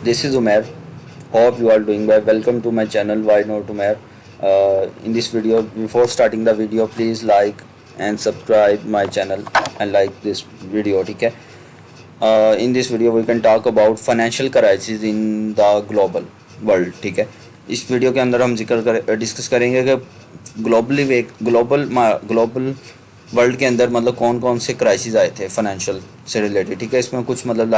This is Umair. Hope you are doing well. Welcome to my channel. Why not Umair? In this video, before starting the video, please like and subscribe my channel and like this video. ठीक है? In this video, we can talk about financial crisis in the global world. ठीक है? इस video के अंदर हम discuss करेंगे कि ग्लोबल वर्ल्ड के अंदर मतलब कौन कौन से क्राइसिस आए थे फाइनेंशियल से रिलेटेड। ठीक है, इसमें कुछ मतलब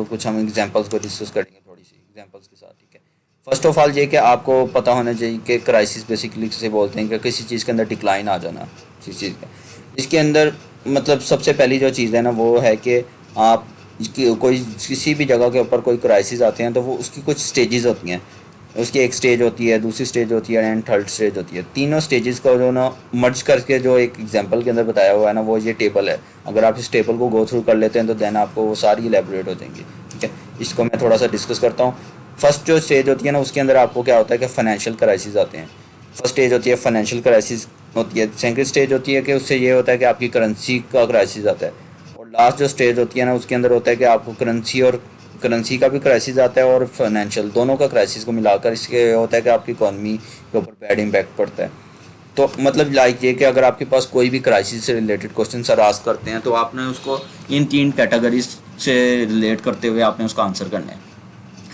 कुछ हम एग्जांपल्स को डिस्कस करेंगे थोड़ी सी एग्जांपल्स के साथ। ठीक है, फर्स्ट ऑफ ऑल ये कि आपको पता होना चाहिए कि क्राइसिस बेसिकली से बोलते हैं कि किसी चीज़ के अंदर डिक्लाइन आ जाना, किसी चीज़ का। इसके अंदर मतलब सबसे पहली जो चीज़ है ना वो है कि आप कोई किसी भी जगह के ऊपर कोई क्राइसिस आते हैं तो वो उसकी कुछ स्टेजेस होती हैं। उसकी एक स्टेज होती है, दूसरी स्टेज होती है एंड थर्ड स्टेज होती है। तीनों स्टेजेस का जो ना मर्ज करके जो एक एग्जांपल के अंदर बताया हुआ है ना वो ये टेबल है। अगर आप इस टेबल को गो थ्रू कर लेते हैं तो देन आपको वो सारी इलेबोरेट हो जाएंगी। ठीक है, इसको मैं थोड़ा सा डिस्कस करता हूँ। फर्स्ट जो स्टेज होती है ना उसके अंदर आपको क्या होता है कि फाइनेंशियल क्राइसिस आते हैं। फर्स्ट स्टेज होती है फाइनेंशियल क्राइसिस होती है। सेकंड स्टेज होती है कि उससे ये होता है कि आपकी करेंसी का क्राइसिस आता है। और लास्ट जो स्टेज होती है ना उसके अंदर होता है कि आपको करेंसी का भी क्राइसिस आता है और फाइनेंशियल दोनों का क्राइसिस को मिलाकर इसके होता है कि आपकी इकॉनमी के ऊपर बैड इम्पैक्ट पड़ता है। तो मतलब लाइक ये कि अगर आपके पास कोई भी क्राइसिस से रिलेटेड क्वेश्चन सर आस्क करते हैं तो आपने उसको इन तीन कैटेगरीज से रिलेट करते हुए आपने उसका आंसर करना है।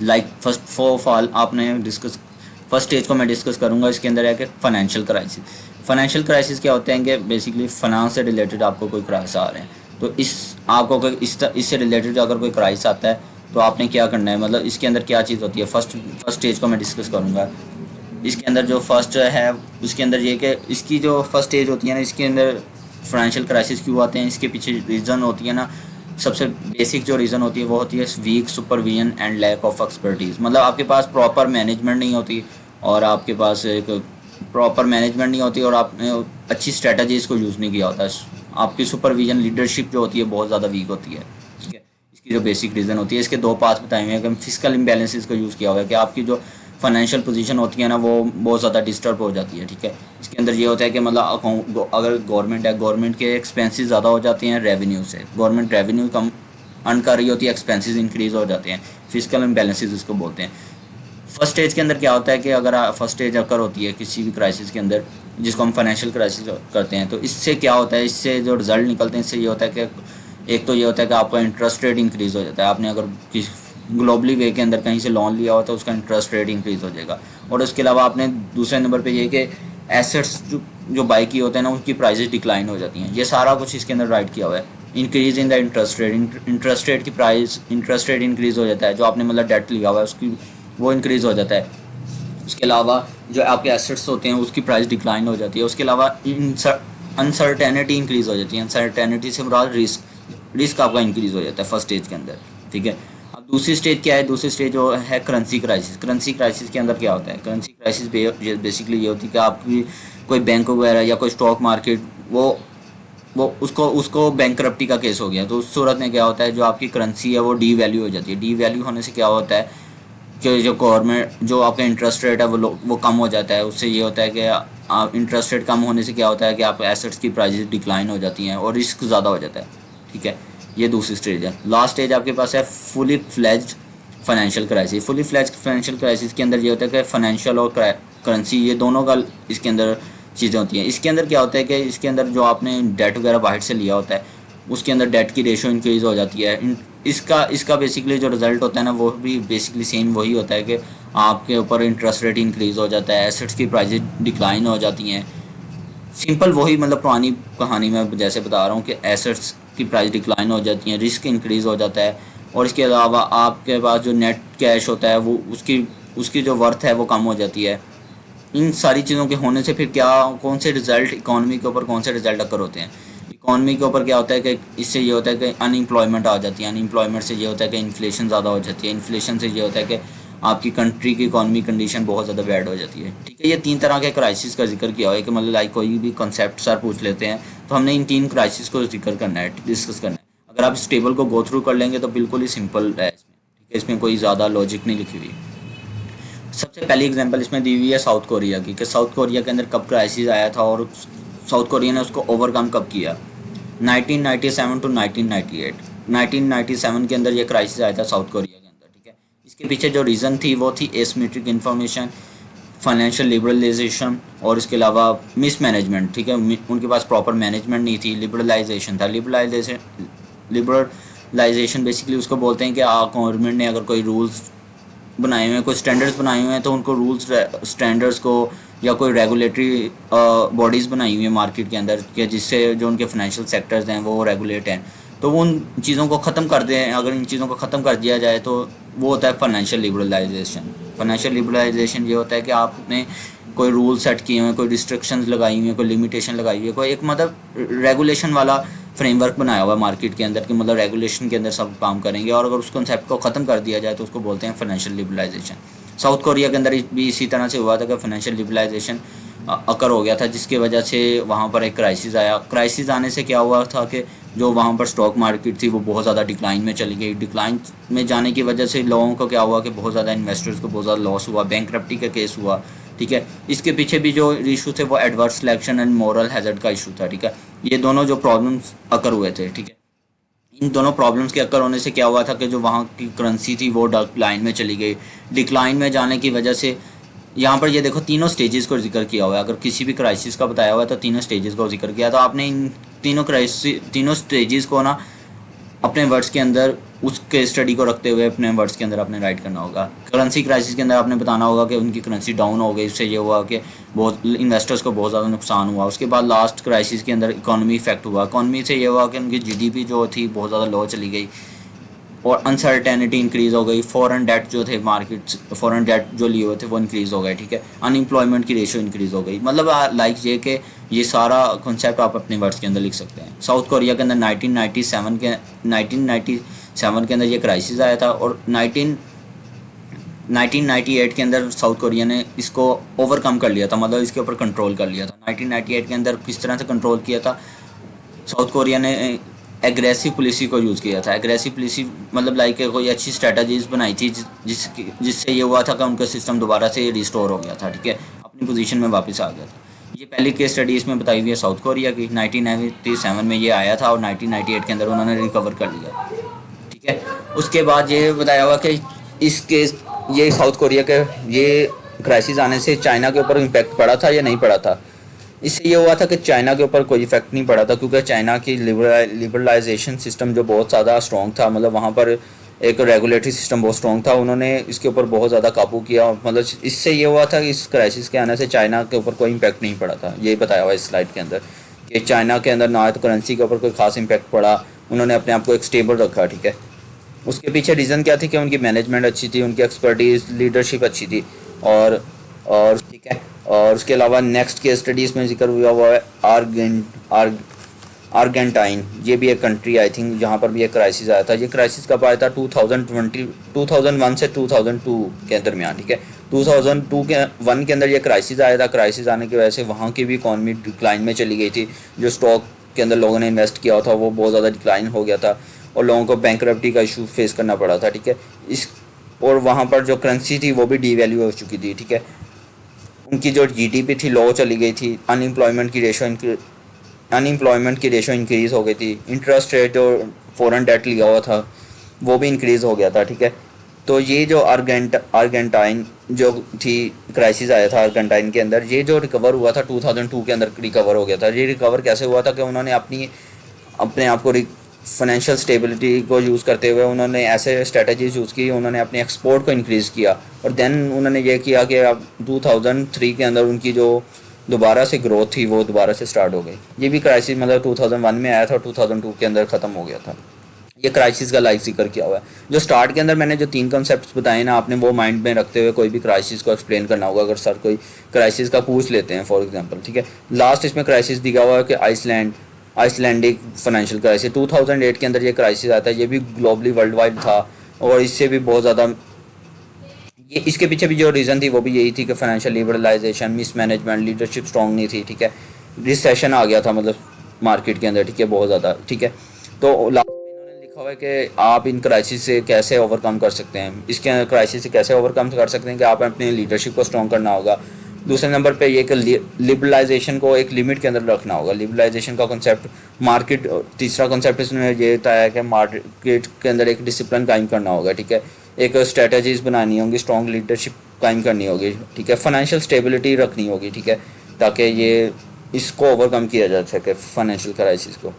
लाइक फर्स्ट ऑफ ऑल आपने डिस्कस फर्स्ट स्टेज को मैं डिस्कस करूंगा। इसके अंदर है कि फाइनेंशियल क्राइसिस क्या होते हैं कि बेसिकली फाइनेंस से रिलेटेड आपको कोई क्राइसिस आ रहे हैं। तो इस आपको अगर इससे रिलेटेड अगर कोई क्राइसिस आता है तो आपने क्या करना है, मतलब इसके अंदर क्या चीज़ होती है। फर्स्ट स्टेज को मैं डिस्कस करूँगा। इसके अंदर जो फर्स्ट है उसके अंदर ये कि इसकी जो फर्स्ट स्टेज होती है ना इसके अंदर फाइनेंशियल क्राइसिस क्यों आते हैं, इसके पीछे रीज़न होती है ना। सबसे बेसिक जो रीज़न होती है वो होती है weak supervision and lack of expertise. मतलब आपके पास प्रॉपर मैनेजमेंट नहीं होती और आपके पास एक प्रॉपर मैनेजमेंट नहीं होती और आपने अच्छी स्ट्रेटजीज़ को यूज़ नहीं किया होता है। आपकी सुपरविजन लीडरशिप जो होती है बहुत ज़्यादा वीक होती है। ठीक है, इसकी जो बेसिक रीज़न होती है, इसके दो पार्ट्स बताए हुए हैं कि फिजिकल इम्बैलेंसेस का यूज़ किया हुआ है कि आपकी जो फाइनेंशियल पोजीशन होती है ना वो बहुत ज़्यादा डिस्टर्ब हो जाती है। ठीक है, इसके अंदर ये होता है कि मतलब अकाउंट अगर गवर्नमेंट है, गवर्नमेंट के एक्सपेंसेस ज़्यादा हो जाते हैं रेवेन्यू से। गवर्नमेंट रेवेन्यू कम अर्न कर रही होती है, एक्सपेंसेस इंक्रीज़ हो जाते हैं। फिजिकल इम्बैलेंसेस इसको बोलते हैं। फर्स्ट स्टेज के अंदर क्या होता है कि अगर फर्स्ट स्टेज अकर होती है किसी भी क्राइसिस के अंदर जिसको हम फाइनेंशियल क्राइसिस करते हैं, तो इससे क्या होता है, इससे जो रिजल्ट निकलते हैं इससे ये होता है कि एक तो ये होता है कि आपका इंटरेस्ट रेट इंक्रीज़ हो जाता है। आपने अगर ग्लोबली वे के अंदर कहीं से लोन लिया हो तो उसका इंटरेस्ट रेट इंक्रीज़ हो जाएगा। और उसके अलावा आपने दूसरे नंबर पे ये कि एसेट्स जो बाई की होते हैं ना उनकी प्राइजेस डिक्लाइन हो जाती हैं। ये सारा कुछ इसके अंदर राइट किया हुआ है। Increase in the interest rate की प्राइस, इंटरेस्ट रेट इंक्रीज़ हो जाता है। जो आपने मतलब डेट लिया हुआ है उसकी वो इंक्रीज़ हो जाता है। उसके अलावा जो आपके एसेट्स होते हैं उसकी प्राइस डिक्लाइन हो जाती है। उसके अलावा अनसर्टेनिटी इंक्रीज़ हो जाती है। अनसर्टेनिटी से मुराद रिस्क आपका इंक्रीज़ हो जाता है फर्स्ट स्टेज के अंदर। ठीक है, अब दूसरी स्टेज क्या है, दूसरी स्टेज जो है करेंसी क्राइसिस। करेंसी क्राइसिस के अंदर क्या होता है, करेंसी क्राइसिस बेसिकली ये होती है कि आपकी कोई बैंक वगैरह या कोई स्टॉक मार्केट वो उसको बैंकरप्टी का केस हो गया तो उस सूरत में क्या होता है जो आपकी करेंसी है वो डी वैल्यू हो जाती है। डी वैल्यू होने से क्या होता है कि जो गवर्नमेंट जो आपका इंटरेस्ट रेट है वो कम हो जाता है। उससे ये होता है कि आप इंटरेस्ट रेट कम होने से क्या होता है कि आप एसेट्स की प्राइसेस डिक्लाइन हो जाती हैं और रिस्क ज़्यादा हो जाता है। ठीक है, ये दूसरी स्टेज है। लास्ट स्टेज आपके पास है fully fledged financial crisis. Fully fledged financial crisis के अंदर ये होता है कि फाइनेंशियल और करेंसी ये दोनों का इसके अंदर चीज़ें होती हैं। इसके अंदर क्या होता है कि इसके अंदर जो आपने डेट वगैरह बाहर से लिया होता है उसके अंदर डेट की रेशो इंक्रीज़ हो जाती है। इसका बेसिकली जो रिज़ल्ट होता है ना वो भी बेसिकली सेम वही होता है कि आपके ऊपर इंटरेस्ट रेट इंक्रीज़ हो जाता है, एसेट्स की प्राइसेस डिक्लाइन हो जाती हैं। सिंपल वही मतलब पुरानी कहानी में जैसे बता रहा हूँ कि एसेट्स की प्राइस डिक्लाइन हो जाती हैं, रिस्क इंक्रीज़ हो जाता है। और इसके अलावा आपके पास जो नेट कैश होता है वो उसकी उसकी जो वर्थ है वो कम हो जाती है। इन सारी चीज़ों के होने से फिर क्या कौन से रिज़ल्ट इकॉनमी के ऊपर कौन से रिज़ल्ट अकर होते हैं। इकॉनमी के ऊपर क्या होता है कि इससे ये होता है कि अनएम्प्लॉयमेंट आ जाती है। अनएम्प्लॉयमेंट से ये होता है कि इन्फ्लेशन ज़्यादा हो जाती है। इन्फ्लेशन से ये होता है कि आपकी कंट्री की इकॉनमी कंडीशन बहुत ज़्यादा बैड हो जाती है। ठीक है, ये तीन तरह के क्राइसिस का जिक्र किया हुआ है कि मतलब लाइक कोई भी कॉन्सेप्ट सर पूछ लेते हैं तो हमने इन तीन क्राइसिस को जिक्र करना है, डिस्कस करना है। अगर आप इस टेबल को गो थ्रू कर लेंगे तो बिल्कुल ही सिंपल है इसमें। ठीक है, इसमें कोई ज़्यादा लॉजिक नहीं लिखी हुई। सबसे पहली एग्जांपल इसमें दी हुई है साउथ कोरिया की कि साउथ कोरिया के अंदर कब क्राइसिस आया था और साउथ कोरिया ने उसको ओवरकम कब किया। 1997 टू 1998। 1997 के अंदर ये क्राइसिस आया था साउथ कोरिया के अंदर। ठीक है, इसके पीछे जो रीज़न थी वो थी एसिमेट्रिक इन्फॉर्मेशन, फाइनेंशियल लिबरलाइजेशन और इसके अलावा मिस मैनेजमेंट, ठीक है। उनके पास प्रॉपर मैनेजमेंट नहीं थी। लिबरलाइजेशन था, लिबरलाइजेशन बेसिकली उसको बोलते हैं कि गवर्नमेंट ने अगर कोई रूल्स बनाए हुए हैं, कोई स्टैंडर्ड्स बनाए हुए हैं, तो उनको रूल्स स्टैंडर्ड्स को या कोई रेगुलेटरी बॉडीज़ बनाई हुई है मार्केट के अंदर कि जिससे जो उनके फाइनेंशियल सेक्टर्स हैं वो रेगुलेट हैं, तो वो उन चीज़ों को ख़त्म कर दें। अगर इन चीज़ों को ख़त्म कर दिया जाए तो वो होता है फाइनेंशियल लिबरलाइजेशन। फाइनेंशियल लिबरलाइजेशन ये होता है कि आपने कोई रूल सेट किए हुए हैं, कोई रिस्ट्रिक्शंस लगाई हुई हैं, कोई लिमिटेशन लगाई हुई है, कोई एक मतलब रेगुलेशन वाला फ्रेमवर्क बनाया हुआ है मार्केट के अंदर कि मतलब रेगुलेशन के अंदर सब काम करेंगे, और अगर उस कॉन्सेप्ट को ख़त्म कर दिया जाए तो उसको बोलते हैं फाइनेंशियल लिबरलाइजेशन। साउथ कोरिया के अंदर भी इसी तरह से हुआ था कि फाइनेंशियल लिबरलाइजेशन अकर हो गया था, जिसकी वजह से वहाँ पर एक क्राइसिस आया। क्राइसिस आने से क्या हुआ था कि जो वहाँ पर स्टॉक मार्केट थी वो बहुत ज़्यादा डिक्लाइन में चली गई। डिक्लाइन में जाने की वजह से लोगों को क्या हुआ कि बहुत ज़्यादा इन्वेस्टर्स को बहुत ज़्यादा लॉस हुआ, बैंकरप्टी का केस हुआ, ठीक है। इसके पीछे भी जो इशू थे वो adverse selection and moral hazard का इशू था, ठीक है। ये दोनों जो प्रॉब्लम्स अकर हुए थे, ठीक है। इन दोनों प्रॉब्लम्स के अकर होने से क्या हुआ था कि जो वहाँ की करेंसी थी वो डिक्लाइन में चली गई। डिक्लाइन में जाने की वजह से यहाँ पर ये देखो तीनों स्टेजेस को जिक्र किया हुआ है। अगर किसी भी क्राइसिस का बताया हुआ है तो तीनों स्टेजेस को जिक्र किया, तो आपने इन तीनों स्टेजेस को ना अपने वर्ड्स के अंदर उसके स्टडी को रखते हुए अपने वर्ड्स के अंदर आपने राइट करना होगा। करेंसी क्राइसिस के अंदर आपने बताना होगा कि उनकी करेंसी डाउन हो गई, इससे ये हुआ कि बहुत इन्वेस्टर्स को बहुत ज़्यादा नुकसान हुआ। उसके बाद लास्ट क्राइसिस के अंदर इकोनॉमी इफेक्ट हुआ। इकोनॉमी से ये हुआ कि उनकी जीडीपी जो थी बहुत ज़्यादा लो चली गई और अनसर्टेनिटी इंक्रीज़ हो गई। फॉरेन डेट जो थे मार्केट्स, फॉरेन डेट जो लिए हुए थे वो इंक्रीज़ हो गए, ठीक है। अनएम्प्लॉयमेंट की रेशियो इंक्रीज़ हो गई। मतलब लाइक ये कि ये सारा कॉन्सेप्ट आप अपने वर्ड्स के अंदर लिख सकते हैं। साउथ कोरिया के अंदर 1997 के अंदर ये क्राइसिस आया था, और 1998 के अंदर साउथ कोरिया ने इसको ओवरकम कर लिया था, मतलब इसके ऊपर कंट्रोल कर लिया था। 1998 के अंदर किस तरह से कंट्रोल किया था? साउथ कोरिया ने एग्रेसिव पॉलिसी को यूज़ किया था। एग्रेसिव पॉलिसी मतलब लाइक कोई अच्छी स्ट्रेटजीज बनाई थी जिससे ये हुआ था कि उनका सिस्टम दोबारा से रिस्टोर हो गया था, ठीक है, अपनी पोजीशन में वापस आ गया था। ये पहली केस स्टडी इसमें बताई हुई है साउथ कोरिया की। 1997 में ये आया था और 1998 के अंदर उन्होंने रिकवर कर लिया, ठीक है। उसके बाद ये बताया हुआ कि इस केस ये साउथ कोरिया के ये क्राइसिस आने से चाइना के ऊपर इम्पैक्ट पड़ा था या नहीं पड़ा था? इससे ये हुआ था कि चाइना के ऊपर कोई इफेक्ट नहीं पड़ा था, क्योंकि चाइना की लिबरलाइजेशन सिस्टम जो बहुत ज़्यादा स्ट्रॉन्ग था, मतलब वहाँ पर एक रेगुलेटरी सिस्टम बहुत स्ट्रॉन्ग था। उन्होंने इसके ऊपर बहुत ज़्यादा काबू किया। मतलब इससे ये हुआ था कि इस क्राइसिस के आने से चाइना के ऊपर कोई इम्पैक्ट नहीं पड़ा था। ये बताया हुआ इस स्लाइड के अंदर कि चाइना के अंदर ना तो करेंसी के ऊपर कोई खास इम्पैक्ट पड़ा, उन्होंने अपने आप को एक स्टेबल रखा, ठीक है। उसके पीछे रीज़न क्या थी कि उनकी मैनेजमेंट अच्छी थी, उनकी एक्सपर्टीज़ लीडरशिप अच्छी थी, और ठीक है। और उसके अलावा नेक्स्ट केस स्टडीज़ में जिक्र हुआ है आर्गेंटाइन। ये भी एक कंट्री आई थिंक जहाँ पर भी एक क्राइसिस आया था। ये क्राइसिस कब आया था? 2001 से 2002 के दरमियान, ठीक है। 2001 के अंदर ये क्राइसिस आया था। क्राइसिस आने की वजह से वहाँ की भी इकॉनमी डिक्लाइन में चली गई थी। जो स्टॉक के अंदर लोगों ने इन्वेस्ट किया था वो बहुत ज़्यादा डिक्लाइन हो गया था और लोगों को बैंकरप्टी का इशू फेस करना पड़ा था, ठीक है। इस और वहाँ पर जो करेंसी थी वो भी डीवैल्यू हो चुकी थी, ठीक है। उनकी जो जीडीपी थी लो चली गई थी। अनएम्प्लॉयमेंट की रेशो इंक्रीज़ हो गई थी। इंटरेस्ट रेट जो फॉरेन डेट लिया हुआ था वो भी इंक्रीज़ हो गया था, ठीक है। तो ये जो आर्गेंटाइन जो थी क्राइसिस आया था आर्गेंटाइन के अंदर, ये जो रिकवर हुआ था 2002 के अंदर रिकवर हो गया था। ये रिकवर कैसे हुआ था कि उन्होंने अपने आप को फाइनेंशियल स्टेबिलिटी को यूज़ करते हुए उन्होंने ऐसे स्ट्रेटजीज यूज़ की। उन्होंने अपने एक्सपोर्ट को इंक्रीज़ किया और देन उन्होंने ये किया कि अब 2003 के अंदर उनकी जो दोबारा से ग्रोथ थी वो दोबारा से स्टार्ट हो गई। ये भी क्राइसिस मतलब 2001 में आया था और 2002 के अंदर ख़त्म हो गया था। ये क्राइसिस का लाइक जिक्र किया हुआ है। जो स्टार्ट के अंदर मैंने जो 3 कॉन्सेप्ट्स बताए ना, आपने वो माइंड में रखते हुए कोई भी क्राइसिस को एक्सप्लेन करना होगा। अगर सर कोई क्राइसिस का पूछ लेते हैं फॉर एग्जांपल, ठीक है। लास्ट इसमें क्राइसिस दिया हुआ है कि आइसलैंडिक फाइनेंशियल क्राइसिस 2008 के अंदर ये क्राइसिस आता है। ये भी ग्लोबली वर्ल्ड वाइड था और इससे भी बहुत ज़्यादा ये इसके पीछे भी जो रीज़न थी वो भी यही थी कि financial liberalisation, mismanagement, leadership strong नहीं थी, ठीक है। रिसेशन आ गया था मतलब मार्केट के अंदर, ठीक है, बहुत ज़्यादा, ठीक है। तो लास्ट में इन्होंने लिखा हुआ है कि आप इन क्राइसिस से कैसे ओवरकम कर सकते हैं। इसके क्राइसिस से कैसे ओवरकम कर सकते हैं कि आप अपने लीडरशिप को स्ट्रॉन्ग करना होगा। दूसरे नंबर पे ये कि लिबरलाइजेशन को एक लिमिट के अंदर रखना होगा। लिबरलाइजेशन का कॉन्सेप्ट तीसरा कॉन्सेप्ट इसमें ये बताया है कि मार्केट के अंदर एक डिसिप्लिन कायम करना होगा, ठीक है। एक स्ट्रेटजीज बनानी होंगी, स्ट्रॉन्ग लीडरशिप कायम करनी होगी, ठीक है, फाइनेंशियल स्टेबिलिटी रखनी होगी, ठीक है, ताकि ये इसको ओवरकम किया जा सके फाइनेंशियल क्राइसिस को।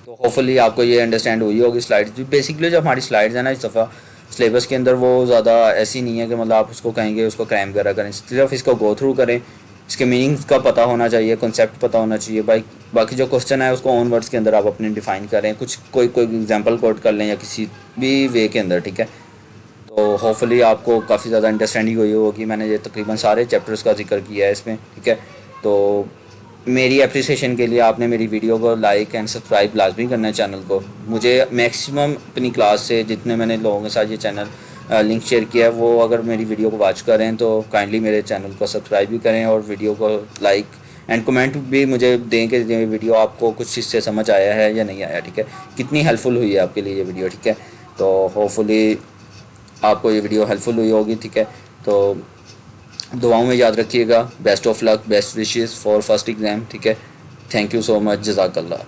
तो होपफुली आपको ये अंडरस्टैंड हुई होगी स्लाइड्स। बेसिकली जो हमारी स्लाइड्स है ना इस दफ़ा सिलेबस के अंदर, वो ज़्यादा ऐसी नहीं है कि मतलब आप उसको कहेंगे उसको क्रैम करा करें, सिर्फ इसको गो थ्रू करें, इसके मीनिंग्स का पता होना चाहिए, कॉन्सेप्ट पता होना चाहिए भाई। बाकी जो क्वेश्चन है उसको ओन वर्ड्स के अंदर आप अपने डिफाइन करें, कुछ कोई कोई एग्जांपल कोट कर लें या किसी भी वे के अंदर, ठीक है। तो होपफुली आपको काफ़ी ज़्यादा अंडरस्टैंडिंग हुई होगी। मैंने ये तकरीबन सारे चैप्टर्स का जिक्र किया है इसमें, ठीक है। तो मेरी अप्रिसिएशन के लिए आपने मेरी वीडियो को लाइक एंड सब्सक्राइब लाजमी करना है चैनल को। मुझे मैक्सिमम अपनी क्लास से जितने मैंने लोगों के साथ ये चैनल लिंक शेयर किया है, वो अगर मेरी वीडियो को वॉच करें तो काइंडली मेरे चैनल को सब्सक्राइब भी करें और वीडियो को लाइक एंड कमेंट भी मुझे दें कि ये वीडियो आपको कुछ इससे समझ आया है या नहीं आया, ठीक है, कितनी हेल्पफुल हुई है आपके लिए ये वीडियो, ठीक है। तो होपफुली आपको ये वीडियो हेल्पफुल हुई होगी, ठीक है। तो दुआओं में याद रखिएगा। Best of luck, best wishes for first exam, ठीक है। थैंक यू सो मच, जज़ाकल्लाह।